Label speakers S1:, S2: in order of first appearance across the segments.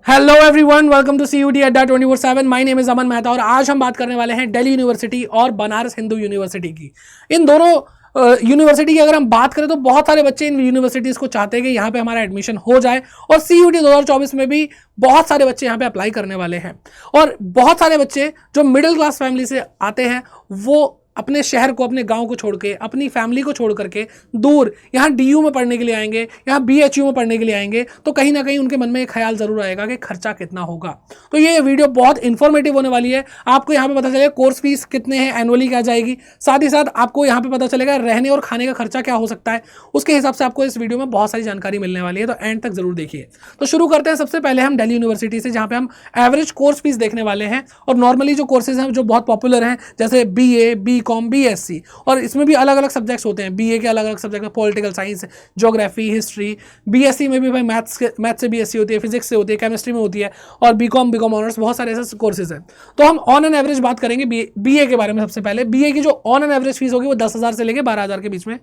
S1: Hello everyone, welcome to CUT Adda 24/7। My name is Aman Mehta और आज हम बात करने वाले हैं दिल्ली यूनिवर्सिटी और बनारस हिंदू यूनिवर्सिटी की। इन दोनों यूनिवर्सिटी की अगर हम बात करें तो बहुत सारे बच्चे इन यूनिवर्सिटीज़ को चाहते हैं कि यहाँ पे हमारा एडमिशन हो जाए और CUT 2024 में भी बहुत सारे बच्चे यहाँ पे अप्लाई करने वाले हैं। और बहुत सारे बच्चे जो मिडिल क्लास फैमिली से आते हैं वो अपने शहर को, अपने गांव को छोड़ के, अपनी फैमिली को छोड़ करके दूर यहाँ DU में पढ़ने के लिए आएंगे, यहाँ BHU में पढ़ने के लिए आएंगे, तो कहीं ना कहीं उनके मन में एक ख्याल जरूर आएगा कि खर्चा कितना होगा। तो ये वीडियो बहुत इन्फॉर्मेटिव होने वाली है। आपको यहाँ पे पता चलेगा कोर्स फीस कितने हैं, एनुअली क्या जाएगी, साथ ही साथ आपको यहाँ पे पता चलेगा रहने और खाने का खर्चा क्या हो सकता है। उसके हिसाब से आपको इस वीडियो में बहुत सारी जानकारी मिलने वाली है, तो एंड तक जरूर देखिए। तो शुरू करते हैं सबसे पहले हम दिल्ली यूनिवर्सिटी से, जहाँ पे हम एवरेज कोर्स फीस देखने वाले हैं। और नॉर्मली जो कोर्सेज हैं जो बहुत पॉपुलर हैं, जैसे BA, BCom, BSc, और इसमें भी अलग अलग सब्जेक्ट्स होते हैं। BA के अलग अलग सब्जेक्ट है, political science, geography, history. BSc में भी भाई मैथ्स से BSc होती है, फिजिक्स से होती है, केमिस्ट्री में होती है, और BCom ऑनर्स, बहुत सारे ऐसे कोर्सेज हैं। तो हम ऑन एन एवरेज बात करेंगे BA के बारे में। सबसे पहले BA की जो ऑन एन एवरेज फीस होगी वो 10,000 से लेकर 12,000 के बीच में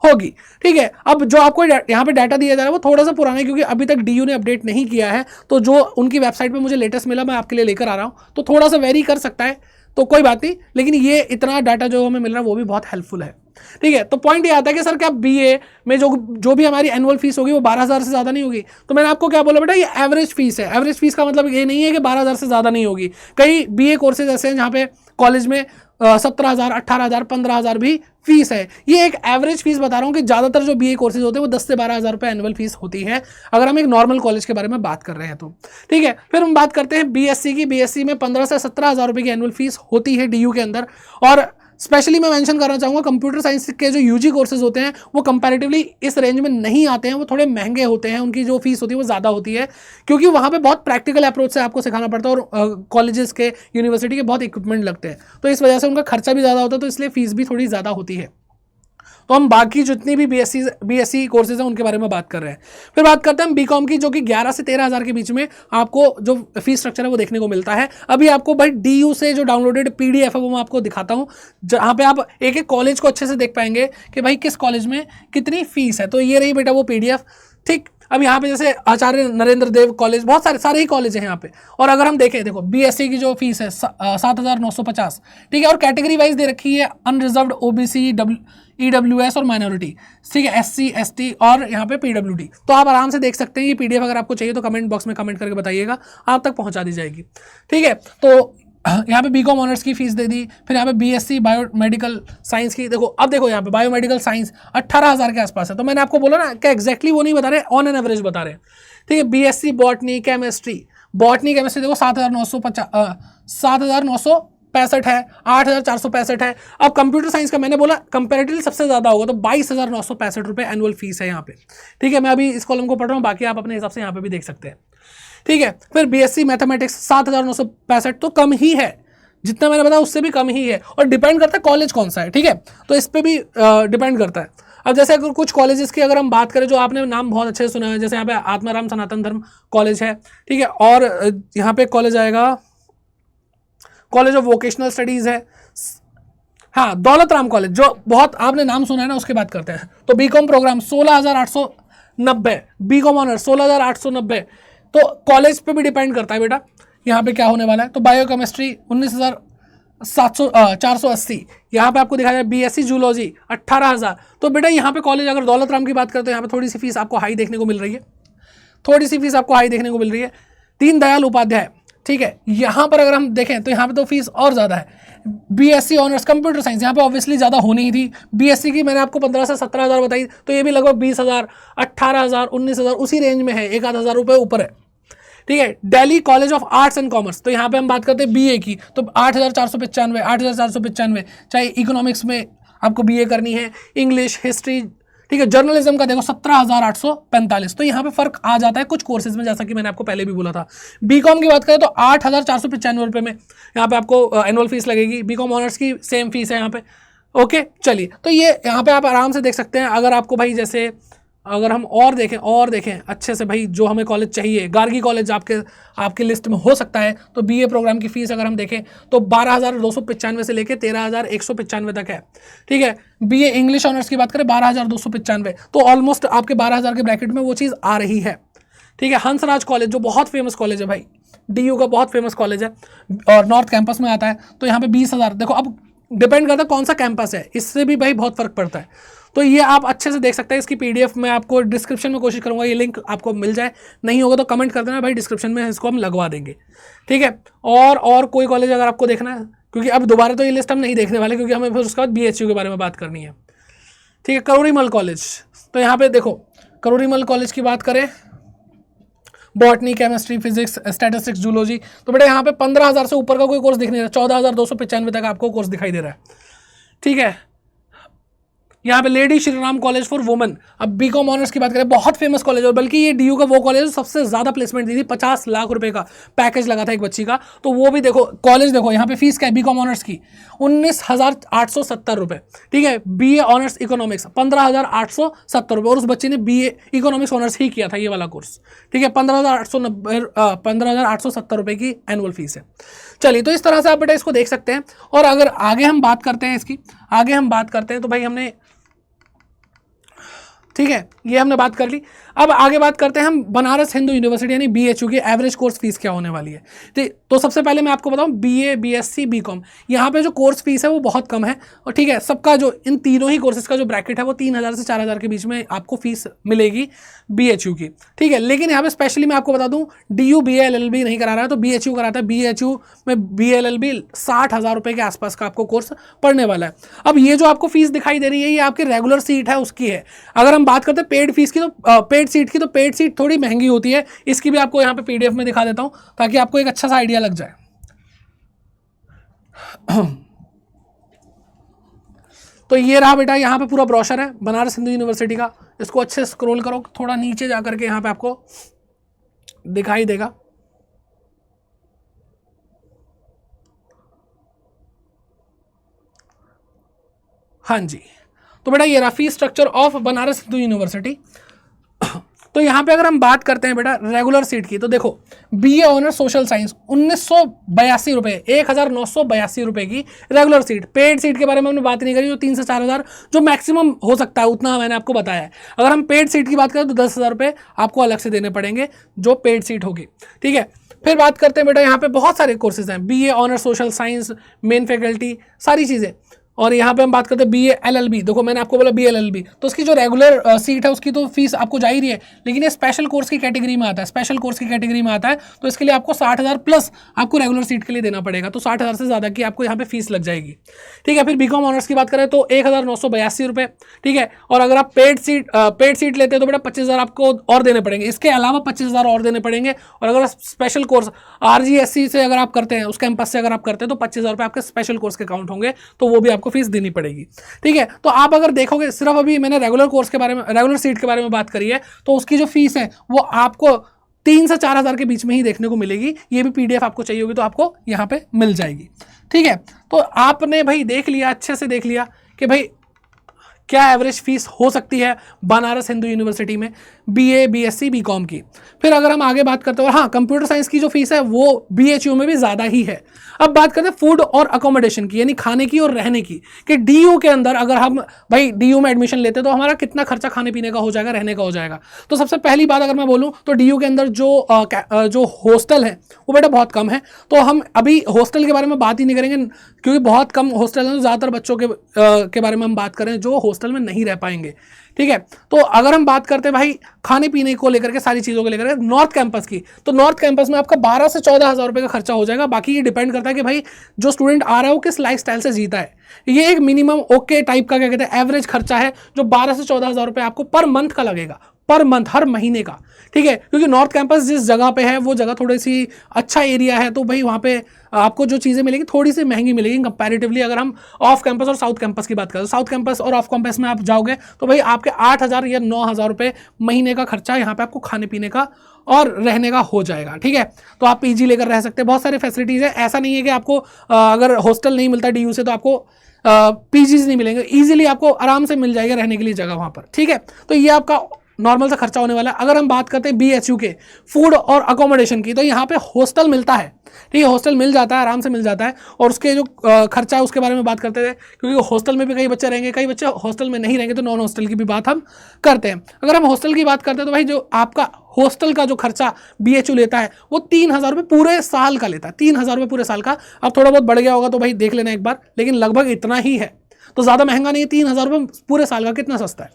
S1: होगी। ठीक है, अब जो आपको यहाँ पे डाटा दिया जा रहा है वो थोड़ा सा पुराना है, क्योंकि अभी तक DU ने अपडेट नहीं किया है। तो जो उनकी वेबसाइट पे मुझे लेटेस्ट मिला मैं आपके लिए लेकर आ रहा हूँ, तो थोड़ा सा वेरी कर सकता है, तो कोई बात नहीं, लेकिन ये इतना डाटा जो हमें मिल रहा है वो भी बहुत हेल्पफुल है। ठीक है, तो पॉइंट ये आता है कि सर क्या BA में जो भी हमारी एनुअल फीस होगी वो 12,000 से ज़्यादा नहीं होगी? तो मैंने आपको क्या बोला बेटा, ये एवरेज फीस है। एवरेज फीस का मतलब ये नहीं है कि 12,000 से ज़्यादा नहीं होगी। कई BA कोर्सेज ऐसे हैं जहाँ पे कॉलेज में 17,000, 18,000, 15,000 भी फीस है। ये एक एवरेज फीस बता रहा हूँ कि ज़्यादातर जो BA कोर्सेज होते हैं वो 10 से 12,000 रुपये एनुअल फीस होती है, अगर हम एक नॉर्मल कॉलेज के बारे में बात कर रहे हैं तो। ठीक है, फिर हम बात करते हैं BSc की। BSc में 15 से 17,000 रुपये की एनुअल फीस होती है DU के अंदर। और स्पेशली मैं मेंशन करना चाहूँगा, कंप्यूटर साइंस के जो UG कोर्सेज होते हैं वो कंपैरेटिवली इस रेंज में नहीं आते हैं, वो थोड़े महंगे होते हैं, उनकी जो फीस होती है वो ज़्यादा होती है, क्योंकि वहाँ पे बहुत प्रैक्टिकल अप्रोच से आपको सिखाना पड़ता है और कॉलेजेस के, यूनिवर्सिटी के बहुत इक्विपमेंट लगते हैं, तो इस वजह से उनका खर्चा भी ज़्यादा होता है, तो इसलिए फीस भी थोड़ी ज़्यादा होती है। तो हम बाकी जितनी भी BSc कोर्सेज हैं उनके बारे में बात कर रहे हैं। फिर बात करते हैं हम BCom की, जो कि 11 से 13,000 के बीच में आपको जो फीस स्ट्रक्चर है वो देखने को मिलता है। अभी आपको भाई DU से जो डाउनलोडेड PDF है वो मैं आपको दिखाता हूँ, जहाँ पे आप एक एक कॉलेज को अच्छे से देख पाएंगे कि भाई किस कॉलेज में कितनी फीस है। तो ये रही बेटा वो PDF। ठीक, अब यहाँ पे जैसे आचार्य नरेंद्र देव कॉलेज, बहुत सारे ही कॉलेज हैं यहाँ पे। और अगर हम देखें, देखो BSc की जो फीस है 7,950। ठीक है, और कैटेगरी वाइज दे रखी है, अनरिजर्व्ड, OBC, EWS और माइनॉरिटी। ठीक है, SC ST और यहाँ पे PWD। तो आप आराम से देख सकते हैं। ये PDF अगर आपको चाहिए तो कमेंट बॉक्स में कमेंट करके बताइएगा, आप तक पहुँचा दी जाएगी। ठीक है, तो यहाँ पे BCom ऑनर्स की फीस दे दी। फिर यहाँ पे BSc बायोमेडिकल साइंस की, देखो अब देखो यहाँ पे बायोमेडिकल साइंस 18,000 के आसपास है। तो मैंने आपको बोला ना कि एग्जैक्टली वो नहीं बता रहे, ऑन एन एवरेज बता रहे हैं। ठीक है, BSc बॉटनी केमिस्ट्री देखो 7,965 है, 8,465 है। अब कंप्यूटर साइंस का मैंने बोला कंपेरेटिवली सबसे ज़्यादा होगा, तो 22,965 रुपये एनुअल फीस है यहाँ पे। ठीक है, मैं अभी इस कॉलम को पढ़ रहा हूँ, बाकी आप अपने हिसाब से यहाँ पे भी देख सकते हैं। ठीक है, फिर BSc मैथमेटिक्स 7,965, तो कम ही है, जितना मैंने बताया उससे भी कम ही है, और डिपेंड करता है कॉलेज कौन सा है। ठीक है, तो इस पर भी डिपेंड करता है। अब जैसे अगर कुछ कॉलेजेस की अगर हम बात करें जो आपने नाम बहुत अच्छे से सुना है, जैसे यहाँ पे आत्माराम सनातन धर्म कॉलेज है। ठीक है, और यहाँ पे कॉलेज आएगा कॉलेज ऑफ वोकेशनल स्टडीज़ है। हाँ, दौलत राम कॉलेज, जो बहुत आपने नाम सुना है ना, उसकी बात करते हैं। तो BCom प्रोग्राम 16,890, BCom ऑनर 16,890। तो कॉलेज पे भी डिपेंड करता है बेटा यहाँ पे क्या होने वाला है। तो बायोकेमिस्ट्री 19,480, यहाँ पे आपको दिखाया जाए। BSc zoology 18,000। तो बेटा यहाँ पे कॉलेज, अगर दौलत राम की बात करते हैं, यहाँ पे थोड़ी सी फीस आपको हाई देखने को मिल रही है, दीनदयाल उपाध्याय। ठीक है, यहाँ पर अगर हम देखें तो यहाँ पे तो फीस और ज़्यादा है। BSc ऑनर्स कंप्यूटर साइंस, यहाँ पे ऑब्वियसली ज़्यादा होनी ही थी। BSc की मैंने आपको 15 से 17,000 बताई, तो ये भी लगभग 20,000, 18,000, 19,000 उसी रेंज में है, 1,000 रुपये ऊपर है। ठीक है, Delhi college of arts and commerce, तो यहाँ पे हम बात करते हैं BA की, तो 8,495, चाहे इकोनॉमिक्स में आपको BA करनी है, इंग्लिश, हिस्ट्री। ठीक है, जर्नलिज्म का देखो 17,845। तो यहाँ पे फर्क आ जाता है कुछ कोर्सेज में, जैसा कि मैंने आपको पहले भी बोला था। BCom की बात करें तो 8,495 रुपये में यहाँ पे आपको एनुअल फीस लगेगी। BCom ऑनर्स की सेम फीस है यहाँ पे। ओके, चलिए, तो ये यहाँ पे आप आराम से देख सकते हैं। अगर आपको भाई जैसे अगर हम और देखें अच्छे से भाई, जो हमें कॉलेज चाहिए, गार्गी कॉलेज आपके लिस्ट में हो सकता है। तो BA प्रोग्राम की फीस अगर हम देखें तो 12,295 से लेकर 13,195 तक है। ठीक है, BA इंग्लिश ऑनर्स की बात करें 12,295, तो ऑलमोस्ट आपके 12,000 के ब्रैकेट में वो चीज़ आ रही है। ठीक है। हंसराज कॉलेज जो बहुत फेमस कॉलेज है भाई, DU का बहुत फेमस कॉलेज है और नॉर्थ कैंपस में आता है, तो यहाँ पे 20,000। देखो अब डिपेंड करता है कौन सा कैंपस है, इससे भी भाई बहुत फर्क पड़ता है। तो ये आप अच्छे से देख सकते हैं। इसकी PDF मैं आपको डिस्क्रिप्शन में कोशिश करूंगा ये लिंक आपको मिल जाए, नहीं होगा तो कमेंट कर देना भाई, डिस्क्रिप्शन में इसको हम लगवा देंगे, ठीक है। और कोई कॉलेज अगर आपको देखना है, क्योंकि अब दोबारा तो ये लिस्ट हम नहीं देखने वाले, क्योंकि हमें फिर उसके बाद BHU के बारे में बात करनी है, ठीक है। करोरीमल कॉलेज, तो यहाँ पे देखो करोरीमल कॉलेज की बात करें, botany, chemistry, physics, statistics, zoology, तो बेटा यहाँ पे 15,000 से ऊपर का कोई कोर्स दिख नहीं रहा, 14,295 तक आपको कोर्स दिखाई दे रहा है, ठीक है। यहाँ पे lady Shri Ram college for women. अब BCom ऑनर्स की बात करें, बहुत फेमस कॉलेज, और बल्कि ये DU का वो कॉलेज सबसे ज्यादा प्लेसमेंट दी थी, 50 लाख रुपए का पैकेज लगा था एक बच्ची का। तो वो भी देखो कॉलेज, देखो यहाँ पे फीस क्या है BCom ऑनर्स की 19,870 रुपए, ठीक है। BA ऑनर्स इकोनॉमिक्स 15,870 रुपए, और उस बच्ची ने BA इकोनॉमिक्स ऑनर्स ही किया था ये वाला कोर्स, ठीक है। 15,870 रुपए की एनुअल फीस है। चलिए, तो इस तरह से आप बेटा इसको देख सकते हैं। और अगर आगे हम बात करते हैं इसकी, आगे हम बात करते हैं तो भाई हमने, ठीक है, ये हमने बात कर ली। अब आगे बात करते हैं हम बनारस हिंदू यूनिवर्सिटी यानी BHU की एवरेज कोर्स फीस क्या होने वाली है। तो सबसे पहले मैं आपको बताऊं, BA, BSc, BCom, यहाँ पे जो कोर्स फीस है वो बहुत कम है, और ठीक है, सबका जो इन तीनों ही कोर्सेज का जो ब्रैकेट है वो 3,000 से 4,000 के बीच में आपको फीस मिलेगी BHU की, ठीक है। लेकिन यहाँ पे स्पेशली मैं आपको बता दूं, DU BA LLB नहीं करा रहा है, तो BHU कराता है। BHU में BA LLB 60,000 रुपए के आसपास का आपको कोर्स पढ़ने वाला है। अब ये जो आपको फीस दिखाई दे रही है, ये आपकी रेगुलर सीट है उसकी है। अगर हम बात करते हैं पेड फीस की, तो पेड सीट की, तो पेड सीट थोड़ी महंगी होती है। इसकी भी आपको यहाँ पे PDF में दिखा देता हूं, ताकि आपको एक अच्छा सा आइडिया लग जाए। तो ये रहा बेटा, यहाँ पे पूरा ब्रोशर है बनारस हिंदू यूनिवर्सिटी का। इसको अच्छे से स्क्रॉल करो, थोड़ा नीचे जाकर के यहाँ पे आपको दिखाई देगा। हाँ जी, तो बेटा ये रहा fees structure of Banaras Hindu university. तो यहाँ पे अगर हम बात करते हैं बेटा रेगुलर सीट की, तो देखो BA ऑनर्स सोशल साइंस 1,982 रुपये, 1,982 रुपये की रेगुलर सीट। पेड सीट के बारे में हमने बात नहीं करी, जो 3 से 4,000 जो मैक्सिमम हो सकता है, उतना मैंने आपको बताया है। अगर हम पेड सीट की बात करें तो 10,000 रुपये आपको अलग से देने पड़ेंगे, जो पेड सीट होगी, ठीक है। फिर बात करते हैं बेटा, यहाँ पे बहुत सारे कोर्सेज हैं, BA honours social science, main faculty, सारी चीज़ें। और यहाँ पे हम बात करते हैं BA LLB, देखो मैंने आपको बोला BA LLB, तो उसकी जो रेगुलर सीट है उसकी तो फीस आपको जा ही रही है, लेकिन ये स्पेशल कोर्स की कैटेगरी में आता है, स्पेशल कोर्स की कैटेगरी में आता है, तो इसके लिए आपको 60,000 प्लस आपको रेगुलर सीट के लिए देना पड़ेगा, तो 60,000 से ज़्यादा की आपको यहाँ पे फीस लग जाएगी, ठीक है। फिर BCom ऑनर्स की बात करें तो 1,982 रुपये, ठीक है। और अगर आप पेड सीट लेते हैं तो बेटा 25,000 आपको और देने पड़ेंगे, इसके अलावा 25,000 और देने पड़ेंगे। और अगर स्पेशल कोर्स RGSC से अगर आप करते हैं, उस कैंपस से अगर आप करते हैं, तो 25,000 रुपये आपके स्पेशल कोर्स के अकाउंट होंगे, तो वो भी आपको फीस देनी पड़ेगी, ठीक है। तो आप अगर देखोगे, सिर्फ अभी मैंने रेगुलर कोर्स के बारे में, रेगुलर सीट के बारे में बात करी है, तो उसकी जो फीस है वो आपको 3 से 4,000 के बीच में ही देखने को मिलेगी। ये भी PDF आपको चाहिए होगी तो आपको यहाँ पे मिल जाएगी, ठीक है। तो आपने भाई देख लिया, अच्छे से देख लिया कि भाई क्या एवरेज फीस हो सकती है बनारस हिंदू यूनिवर्सिटी में BA, BSc, BCom की। फिर अगर हम आगे बात करते हैं, और हाँ, कंप्यूटर साइंस की जो फीस है वो BHU में भी ज़्यादा ही है। अब बात करते हैं फूड और अकोमोडेशन की, यानी खाने की और रहने की, कि DU के अंदर अगर हम भाई DU में एडमिशन लेते हैं तो हमारा कितना खर्चा खाने पीने का हो जाएगा, रहने का हो जाएगा। तो सबसे पहली बात अगर मैं बोलूँ तो DU के अंदर जो हॉस्टल है वो बेटा बहुत कम है, तो हम अभी हॉस्टल के बारे में बात ही नहीं करेंगे, क्योंकि बहुत कम हॉस्टल हैं, तो ज़्यादातर बच्चों के बारे में हम बात करें जो हॉस्टल में नहीं रह पाएंगे, ठीक है। तो अगर हम बात करते हैं भाई खाने पीने को लेकर के, सारी चीज़ों को लेकर के नॉर्थ कैंपस की, तो नॉर्थ कैंपस में आपका 12 से 14,000 रुपये का खर्चा हो जाएगा। बाकी ये डिपेंड करता है कि भाई जो स्टूडेंट आ रहा है वो किस लाइफस्टाइल से जीता है। ये एक मिनिमम ओके टाइप का क्या कहते हैं एवरेज खर्चा है, जो 12 से 14,000 रुपये आपको पर मंथ का लगेगा, पर मंथ, हर महीने का, ठीक है। क्योंकि नॉर्थ कैंपस जिस जगह पे है वो जगह थोड़ी सी अच्छा एरिया है, तो भाई वहाँ पे आपको जो चीज़ें मिलेगी थोड़ी सी महंगी मिलेगी कंपैरेटिवली। अगर हम ऑफ कैंपस और साउथ कैंपस की बात करें, तो साउथ कैंपस और ऑफ कैंपस में आप जाओगे तो भाई आपके 8,000 या 9,000 रुपये महीने का खर्चा यहाँ पे आपको खाने पीने का और रहने का हो जाएगा, ठीक है। तो आप PG लेकर रह सकते हैं, बहुत सारे फैसिलिटीज़ है। ऐसा नहीं है कि आपको अगर हॉस्टल नहीं मिलता DU से तो आपको PGs नहीं मिलेंगे, ईजिली आपको आराम से मिल जाएगा रहने के लिए जगह वहाँ पर, ठीक है। तो ये आपका नॉर्मल सा खर्चा होने वाला है। अगर हम बात करते हैं BHU के फूड और अकोमोडेशन की, तो यहाँ पे हॉस्टल मिलता है, ठीक है, हॉस्टल मिल जाता है, आराम से मिल जाता है। और उसके जो खर्चा है उसके बारे में बात करते थे, क्योंकि हॉस्टल में भी कई बच्चे रहेंगे, कई बच्चे हॉस्टल में नहीं रहेंगे, तो नॉन हॉस्टल की भी बात हम करते हैं। अगर हम हॉस्टल की बात करते हैं तो भाई जो आपका हॉस्टल का जो खर्चा BHU लेता है वो 3,000 रुपये पूरे साल का लेता है, 3,000 रुपये पूरे साल का। अब थोड़ा बहुत बढ़ गया होगा तो भाई देख लेना एक बार, लेकिन लगभग इतना ही है, तो ज़्यादा महंगा नहीं है। 3,000 रुपये पूरे साल का, कितना सस्ता है,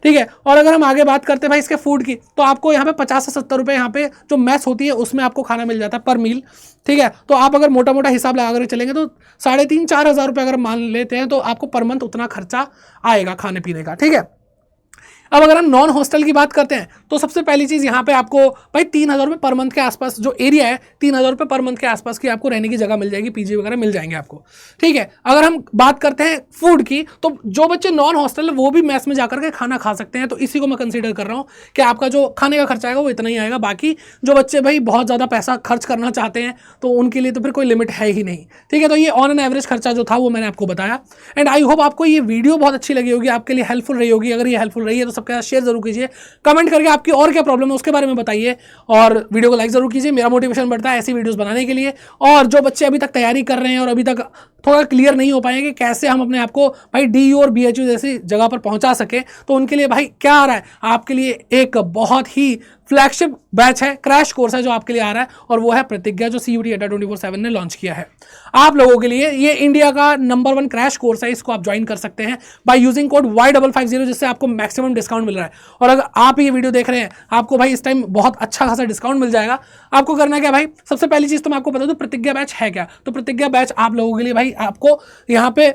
S1: ठीक है। और अगर हम आगे बात करते हैं भाई इसके फूड की, तो आपको यहाँ पे 50 से 70 रुपये यहाँ पे जो मैस होती है उसमें आपको खाना मिल जाता है पर मील, ठीक है। तो आप अगर मोटा मोटा हिसाब लगा कर चलेंगे तो 3,500-4 हज़ार रुपये अगर मान लेते हैं तो आपको पर मंथ उतना खर्चा आएगा खाने पीने का, ठीक है। अब अगर हम नॉन हॉस्टल की बात करते हैं तो सबसे पहली चीज़ यहाँ पे आपको भाई 3,000 रुपये पर मंथ के आसपास जो एरिया है, 3,000 रुपये पर मंथ के आसपास की आपको रहने की जगह मिल जाएगी, PG वगैरह मिल जाएंगे आपको, ठीक है। अगर हम बात करते हैं फूड की, तो जो बच्चे नॉन हॉस्टल है वो भी मेस में जाकर के खाना खा सकते हैं, तो इसी को मैं कंसीडर कर रहा हूँ कि आपका जो खाने का खर्चा आएगा वो इतना ही आएगा। बाकी जो बच्चे भाई बहुत ज़्यादा पैसा खर्च करना चाहते हैं तो उनके लिए तो फिर कोई लिमिट है ही नहीं, ठीक है। तो ये ऑन एन एवरेज खर्चा जो था वो मैंने आपको बताया। एंड आई होप आपको ये वीडियो बहुत अच्छी लगी होगी, आपके लिए हेल्पफुल रही होगी। अगर ये हेल्पफुल रही है तो सबके साथ शेयर जरूर कीजिए, कमेंट करके आपकी और क्या प्रॉब्लम है उसके बारे में बताइए, और वीडियो को लाइक जरूर कीजिए, मेरा मोटिवेशन बढ़ता है ऐसी वीडियोस बनाने के लिए। और जो बच्चे अभी तक तैयारी कर रहे हैं और अभी तक थोड़ा क्लियर नहीं हो पाए कि कैसे हम अपने आप को भाई DU और BHU जैसी जगह पर पहुंचा सके, तो उनके लिए भाई क्या आ रहा है, आपके लिए एक बहुत ही फ्लैगशिप बैच है, क्रैश कोर्स है जो आपके लिए आ रहा है, और वो है प्रतिज्ञा, जो CUET अड्डा 24/7 ने लॉन्च किया है आप लोगों के लिए। ये इंडिया का नंबर 1 क्रैश कोर्स है, इसको आप ज्वाइन कर सकते हैं बाय यूजिंग कोड Y550, जिससे आपको मैक्सिमम डिस्काउंट मिल रहा है। और अगर आप ये वीडियो देख रहे हैं, आपको भाई इस टाइम बहुत अच्छा खासा डिस्काउंट मिल जाएगा। आपको करना क्या भाई, सबसे पहली चीज़ तो मैं आपको बता दूं प्रतिज्ञा बैच है क्या। तो प्रतिज्ञा बैच आप लोगों के लिए भाई आपको यहाँ पे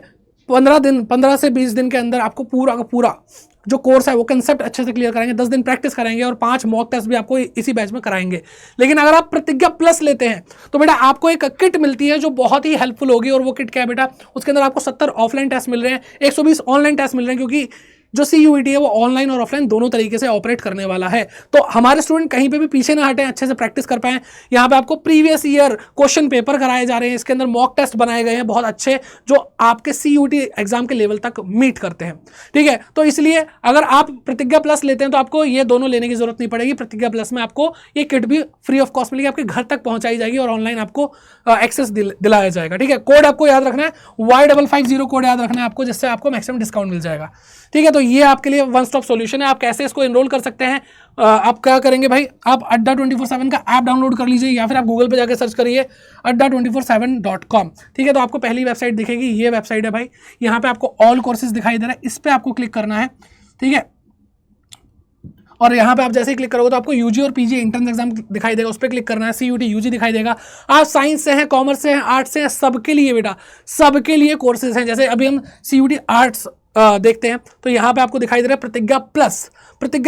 S1: 15 से 20 दिन के अंदर आपको पूरा का पूरा जो कोर्स है वो कंसेप्ट अच्छे से क्लियर कराएंगे, 10 दिन प्रैक्टिस कराएंगे और 5 मॉक टेस्ट भी आपको इसी बैच में कराएंगे। लेकिन अगर आप प्रतिज्ञा प्लस लेते हैं तो बेटा आपको एक किट मिलती है जो बहुत ही हेल्पफुल होगी। और वो किट क्या है बेटा, उसके अंदर आपको 70 ऑफलाइन टेस्ट मिल रहे हैं, 120 ऑनलाइन टेस्ट मिल रहे हैं, क्योंकि जो CUET है वो ऑनलाइन और ऑफलाइन दोनों तरीके से ऑपरेट करने वाला है। तो हमारे स्टूडेंट कहीं पे भी पीछे ना हटें, अच्छे से प्रैक्टिस कर पाएं। यहाँ पे आपको प्रीवियस ईयर क्वेश्चन पेपर कराए जा रहे हैं, इसके अंदर मॉक टेस्ट बनाए गए हैं बहुत अच्छे, जो आपके CUET एग्जाम के लेवल तक मीट करते हैं, ठीक है। तो इसलिए अगर आप प्रतिज्ञा प्लस लेते हैं तो आपको ये दोनों लेने की जरूरत नहीं पड़ेगी। प्रतिज्ञा प्लस में आपको ये किट भी फ्री ऑफ कॉस्ट मिलेगी, आपके घर तक पहुंचाई जाएगी और ऑनलाइन आपको एक्सेस दिलाया जाएगा, ठीक है। कोड आपको याद रखना है Y550 कोड याद रखना है आपको, जिससे आपको मैक्सिमम डिस्काउंट मिल जाएगा, ठीक है। तो ये आपके लिए वन स्टॉप सॉल्यूशन है। आप कैसे इसको एनरोल कर सकते हैं, आप क्या करेंगे भाई, आप अड्डा 24/7 का ऐप डाउनलोड कर लीजिए, या फिर आप गूगल पे जाकर सर्च करिए adda247.com, ठीक है। तो आपको पहली वेबसाइट दिखेगी, ये वेबसाइट है भाई। यहाँ पे आपको ऑल कोर्सेज दिखाई दे रहा है, इस पर आपको क्लिक करना है, ठीक है। और यहाँ पे आप जैसे ही क्लिक करोगे तो आपको UG और PG एंट्रेंस एग्जाम दिखाई देगा, उस पर क्लिक करना है। CUET UG दिखाई देगा। आप साइंस से हैं, कॉमर्स से हैं, आर्ट्स से हैं, सबके लिए बेटा, सबके लिए कोर्सेज हैं। जैसे अभी हम CUET आर्ट्स देखते हैं तो यहाँ पे आपको दिखाई दे रहा है प्रतिज्ञा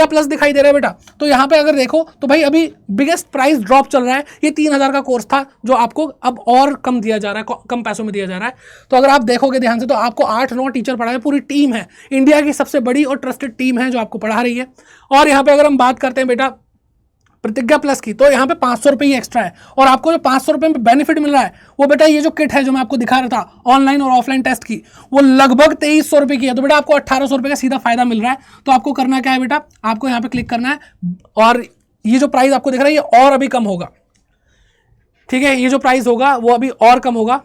S1: प्लस दिखाई दे रहा है बेटा। तो यहाँ पे अगर देखो तो भाई अभी बिगेस्ट प्राइस ड्रॉप चल रहा है। ये 3,000 का कोर्स था जो आपको अब और कम दिया जा रहा है, कम पैसों में दिया जा रहा है। तो अगर आप देखोगे ध्यान से तो आपको 8-9 टीचर पढ़ा है, पूरी टीम है, इंडिया की सबसे बड़ी और ट्रस्टेड टीम है जो आपको पढ़ा रही है। और यहाँ पे अगर हम बात करते हैं बेटा प्रतिज्ञा प्लस की, तो यहाँ पे 500 रुपये ही एक्स्ट्रा है। और आपको जो 500 रुपये में बेनिफिट मिल रहा है वो बेटा ये जो किट है जो मैं आपको दिखा रहा था ऑनलाइन और ऑफलाइन टेस्ट की, वो लगभग 2300 रुपये की है। तो बेटा आपको 1800 रुपये का सीधा फायदा मिल रहा है। तो आपको करना क्या है बेटा, आपको यहाँ पे क्लिक करना है, और ये जो प्राइस आपको दिख रहा है ये और अभी कम होगा, ठीक है। ये जो प्राइस होगा वो अभी और कम होगा।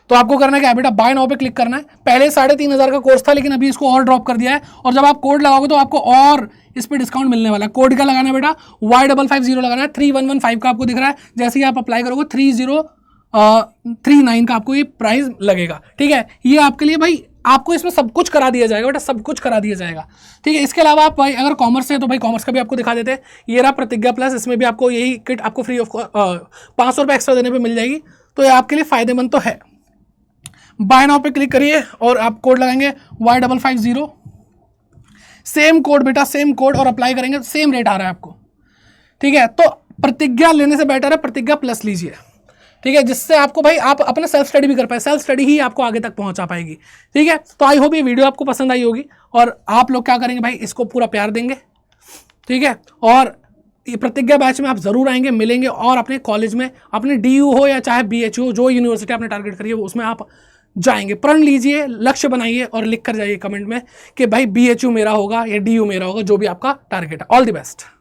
S1: तो आपको करना क्या है बेटा, बाय नाउ पे क्लिक करना है। पहले 3,500 का कोर्स था, लेकिन अभी इसको और ड्रॉप कर दिया है। और जब आप कोड लगाओगे तो आपको और इस पे डिस्काउंट मिलने वाला है। कोड का लगाना है बेटा, Y550 लगाना है, 3115 का आपको दिख रहा है। जैसे ही आप अप्लाई करोगे 3039 का आपको ये प्राइस लगेगा, ठीक है। ये आपके लिए भाई, आपको इसमें सब कुछ करा दिया जाएगा बेटा, सब कुछ करा दिया जाएगा, ठीक है। इसके अलावा आप भाई अगर कॉमर्स है तो भाई कॉमर्स का भी आपको दिखा देते हैं। ये रहा प्रतिज्ञा प्लस, इसमें भी आपको यही किट आपको फ्री ऑफ 500 रुपये एक्स्ट्रा देने पर मिल जाएगी। तो ये आपके लिए फायदेमंद तो है। बाय नाउ पे क्लिक करिए और आप कोड लगाएंगे Y550, सेम कोड बेटा, सेम कोड, और अप्लाई करेंगे तो सेम रेट आ रहा है आपको, ठीक है। तो प्रतिज्ञा लेने से बेटर है प्रतिज्ञा प्लस लीजिए, ठीक है, जिससे आपको भाई आप अपना सेल्फ स्टडी भी कर पाए। सेल्फ स्टडी ही आपको आगे तक पहुंचा पाएगी, ठीक है। तो आई होप ये वीडियो आपको पसंद आई होगी, और आप लोग क्या करेंगे भाई, इसको पूरा प्यार देंगे, ठीक है। और ये प्रतिज्ञा बैच में आप जरूर आएंगे, मिलेंगे, और अपने कॉलेज में अपने DU हो या चाहे BHU हो, जो यूनिवर्सिटी आपने टारगेट करी है उसमें आप जाएंगे। प्रण लीजिए, लक्ष्य बनाइए और लिख कर जाइए कमेंट में कि भाई BHU मेरा होगा या DU मेरा होगा, जो भी आपका टारगेट है। All the best.